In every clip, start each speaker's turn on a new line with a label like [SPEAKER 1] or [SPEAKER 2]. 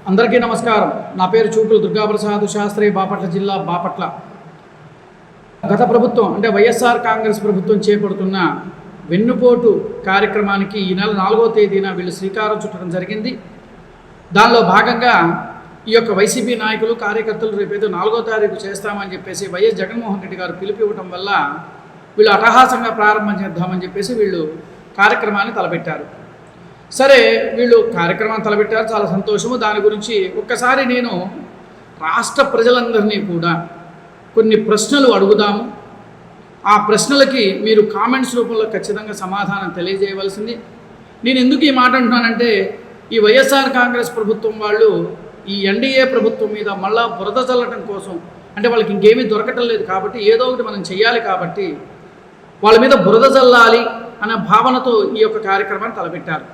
[SPEAKER 1] అందరికీ నమస్కారం. నా పేరు చూకుల దుర్గాప్రసాద్ శాస్త్రి, బాపట్ల జిల్లా బాపట్ల. గత ప్రభుత్వం అంటే వైఎస్ఆర్ కాంగ్రెస్ ప్రభుత్వం చేపడుతున్న వెన్నుపోటు కార్యక్రమానికి ఈ నెల 4వ తేదీన వీళ్ళు శ్రీకారం చుట్టడం జరిగింది. దానిలో భాగంగా ఈ యొక్క వైసీపీ నాయకులు కార్యకర్తలు రేపేదో 4వ తారీఖు చేస్తామని చెప్పేసి వైఎస్ జగన్మోహన్ రెడ్డి గారు పిలుపు ఇవ్వడం వల్ల వీళ్ళు అట్టహాసంగా ప్రారంభం చేద్దామని చెప్పేసి వీళ్ళు కార్యక్రమాన్ని తలపెట్టారు. సరే, వీళ్ళు కార్యక్రమాన్ని తలపెట్టారు, చాలా సంతోషము. దాని గురించి ఒక్కసారి నేను రాష్ట్ర ప్రజలందరినీ కూడా కొన్ని ప్రశ్నలు అడుగుదాము. ఆ ప్రశ్నలకి మీరు కామెంట్స్ రూపంలో ఖచ్చితంగా సమాధానం తెలియజేయవలసింది. నేను ఎందుకు ఈ మాట అంటున్నానంటే, ఈ వైఎస్ఆర్ కాంగ్రెస్ ప్రభుత్వం వాళ్ళు ఈ ఎన్డీఏ ప్రభుత్వం మీద మళ్ళా బురద చల్లటం కోసం, అంటే వాళ్ళకి ఇంకేమీ దొరకటం లేదు కాబట్టి ఏదో ఒకటి మనం చెయ్యాలి కాబట్టి వాళ్ళ మీద బురద చల్లాలి అనే భావనతో ఈ యొక్క కార్యక్రమాన్ని తలపెట్టారు.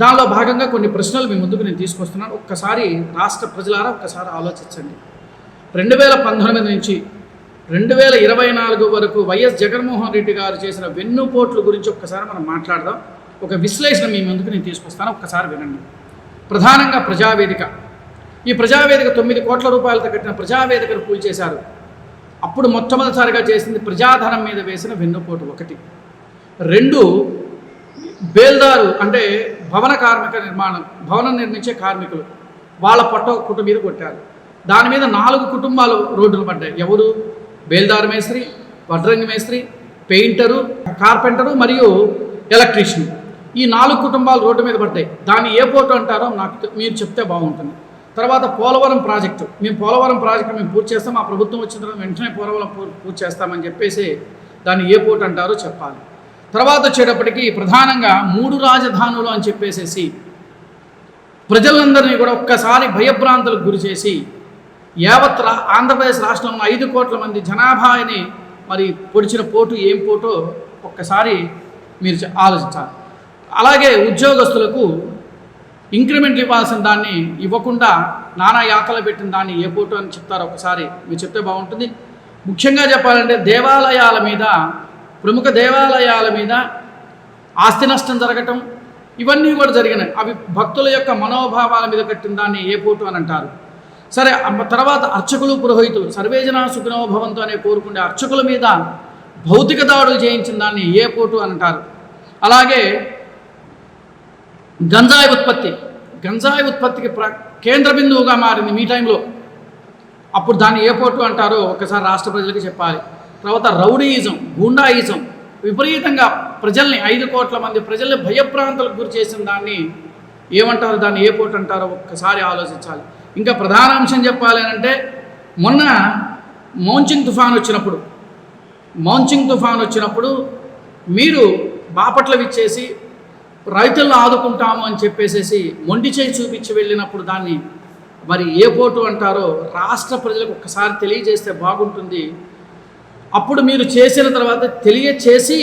[SPEAKER 1] దానిలో భాగంగా కొన్ని ప్రశ్నలు మీ ముందుకు నేను తీసుకొస్తున్నాను. ఒక్కసారి రాష్ట్ర ప్రజలారా ఒక్కసారి ఆలోచించండి. 2019 నుంచి 2024 వరకు వైఎస్ జగన్మోహన్ రెడ్డి గారు చేసిన వెన్నుపోట్ల గురించి ఒక్కసారి మనం మాట్లాడదాం. ఒక విశ్లేషణ మీ ముందుకు నేను తీసుకొస్తాను, ఒక్కసారి వినండి. ప్రధానంగా ప్రజావేదిక. ఈ ప్రజావేదిక 9 కోట్ల రూపాయలతో కట్టిన ప్రజావేదికను కూల్చేశారు. అప్పుడు మొట్టమొదటిసారిగా చేసింది ప్రజాధనం మీద వేసిన వెన్నుపోటు ఒకటి. 2, బేల్దారు అంటే భవన కార్మిక నిర్మాణం, భవనం నిర్మించే కార్మికులు, వాళ్ళ కుటుంబం మీద కొట్టారు. దాని మీద 4 కుటుంబాలు రోడ్డును పడ్డాయి. ఎవరు? బేల్దారు మేస్త్రి, వడ్రంగి మేస్త్రి, పెయింటరు, కార్పెంటరు మరియు ఎలక్ట్రీషియన్. ఈ 4 కుటుంబాలు రోడ్డు మీద పడ్డాయి. దాన్ని ఏ పోర్టు అంటారో మీరు చెప్తే బాగుంటుంది. తర్వాత పోలవరం ప్రాజెక్టు. మేము పూర్తి చేస్తాం, మా ప్రభుత్వం వచ్చిన తర్వాత వెంటనే పోలవరం పూర్తి చేస్తామని చెప్పేసి దాన్ని ఏ పోర్టు అంటారో చెప్పాలి. తర్వాత వచ్చేటప్పటికి ప్రధానంగా 3 రాజధానులు అని చెప్పేసేసి ప్రజలందరినీ కూడా ఒక్కసారి భయభ్రాంతులకు గురి చేసి యావత్ ఆంధ్రప్రదేశ్ రాష్ట్రంలో 5 కోట్ల మంది జనాభాని మరి పొడిచిన పోటు ఏం పోటో ఒక్కసారి మీరు ఆలోచించాలి. అలాగే ఉద్యోగస్తులకు ఇంక్రిమెంట్లు ఇవ్వాల్సిన దాన్ని ఇవ్వకుండా నానా యాతలు పెట్టిన దాన్ని ఏ పోటు అని చెప్తారో ఒకసారి మీరు చెప్తే బాగుంటుంది. ముఖ్యంగా చెప్పాలంటే దేవాలయాల మీద, ప్రముఖ దేవాలయాల మీద ఆస్తి నష్టం జరగటం ఇవన్నీ కూడా జరిగినాయి. అవి భక్తుల యొక్క మనోభావాల మీద కట్టిన దాన్ని ఏ పోటు అని అంటారు. సరే, తర్వాత అర్చకులు, పురోహితులు సర్వేజన సుఖినో భవంతు అనే కోరుకునే అర్చకుల మీద భౌతిక దాడులు చేయించిన దాన్ని ఏ పోటు అని అంటారు. అలాగే గంజాయి ఉత్పత్తికి కేంద్ర బిందువుగా మారింది మీ టైంలో. అప్పుడు దాన్ని ఏ పోటు అంటారో ఒకసారి రాష్ట్ర ప్రజలకి చెప్పాలి. తర్వాత రౌడీయిజం, గూండాయిజం విపరీతంగా ప్రజల్ని 5 కోట్ల మంది ప్రజల్ని భయప్రాంతాలకు గురి చేసిన దాన్ని ఏమంటారు, దాన్ని ఏ పోటు అంటారో ఒక్కసారి ఆలోచించాలి. ఇంకా ప్రధాన అంశం చెప్పాలి అంటే, మొన్న మౌంచింగ్ తుఫాన్ వచ్చినప్పుడు మీరు బాపట్ల విచ్చేసి రైతులను ఆదుకుంటాము అని చెప్పేసేసి మొండి చేయి చూపించి వెళ్ళినప్పుడు దాన్ని మరి ఏ పోటు అంటారో రాష్ట్ర ప్రజలకు ఒక్కసారి తెలియజేస్తే బాగుంటుంది. అప్పుడు మీరు చేసిన తర్వాత తెలియచేసి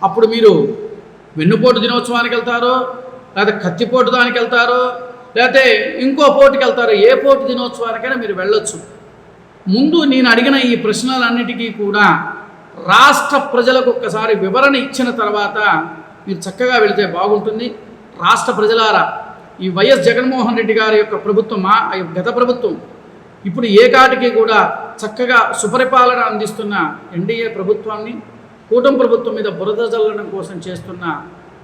[SPEAKER 1] అప్పుడు మీరు వెన్నుపోటు దినోత్సవానికి వెళ్తారో, లేకపోతే కత్తిపోటు దానికి వెళ్తారో, లేకపోతే ఇంకో పోటుకి వెళ్తారో, ఏ పోటు దినోత్సవానికైనా మీరు వెళ్ళొచ్చు. ముందు నేను అడిగిన ఈ ప్రశ్నలన్నిటికీ కూడా రాష్ట్ర ప్రజలకు ఒక్కసారి వివరణ ఇచ్చిన తర్వాత మీరు చక్కగా వెళితే బాగుంటుంది. రాష్ట్ర ప్రజలారా, ఈ వైఎస్ జగన్మోహన్ రెడ్డి గారి యొక్క ప్రభుత్వం, గత ప్రభుత్వం ఇప్పుడు ఏ కాటికి కూడా చక్కగా సుపరిపాలన అందిస్తున్న ఎన్డీఏ ప్రభుత్వాన్ని, కూటమి ప్రభుత్వం మీద బురద చల్లడం కోసం చేస్తున్న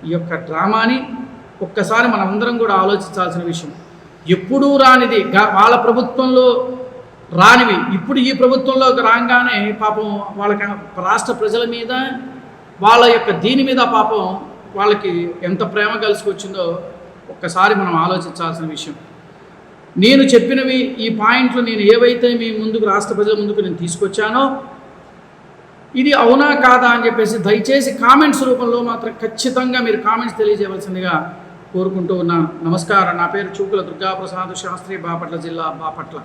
[SPEAKER 1] ఈ యొక్క డ్రామాని ఒక్కసారి మనమందరం కూడా ఆలోచించాల్సిన విషయం. ఎప్పుడూ రానిది, వాళ్ళ ప్రభుత్వంలో రానివి ఇప్పుడు ఈ ప్రభుత్వంలోకి రాగానే పాపం వాళ్ళకి రాష్ట్ర ప్రజల మీద, వాళ్ళ యొక్క దీని మీద పాపం వాళ్ళకి ఎంత ప్రేమ కలిసికొచ్చిందో ఒక్కసారి మనం ఆలోచించాల్సిన విషయం. నేను చెప్పినవి ఈ పాయింట్లు నేను ఏవైతే మీ ముందుకు, రాష్ట్ర ప్రజల ముందుకు నేను తీసుకొచ్చానో ఇది అవునా కాదా అని చెప్పేసి దయచేసి కామెంట్స్ రూపంలో మాత్రం ఖచ్చితంగా మీరు కామెంట్స్ తెలియజేయవలసిందిగా కోరుకుంటూ ఉన్నాను. నమస్కారం. నా పేరు చూకుల దుర్గాప్రసాద్ శాస్త్రి, బాపట్ల జిల్లా బాపట్ల.